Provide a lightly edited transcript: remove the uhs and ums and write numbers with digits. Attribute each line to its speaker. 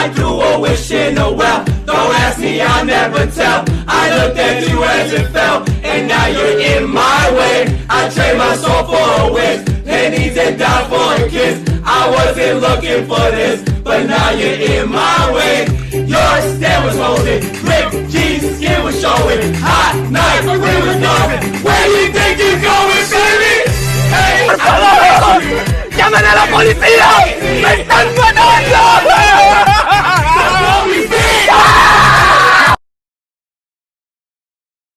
Speaker 1: I do a wish in a well. Don't ask me, I'll never tell. I looked at you as it fell, and now you're in my way. I trade my soul for a wish, pennies and die for a kiss. I wasn't looking for this, but now you're in my way. Your stand was holding, ripped jeans, skin was showing. Hot night, we was going. Where you think you're going, baby? Hey,
Speaker 2: ¡Por favor! ¡Llamen a la policía! ¡Me están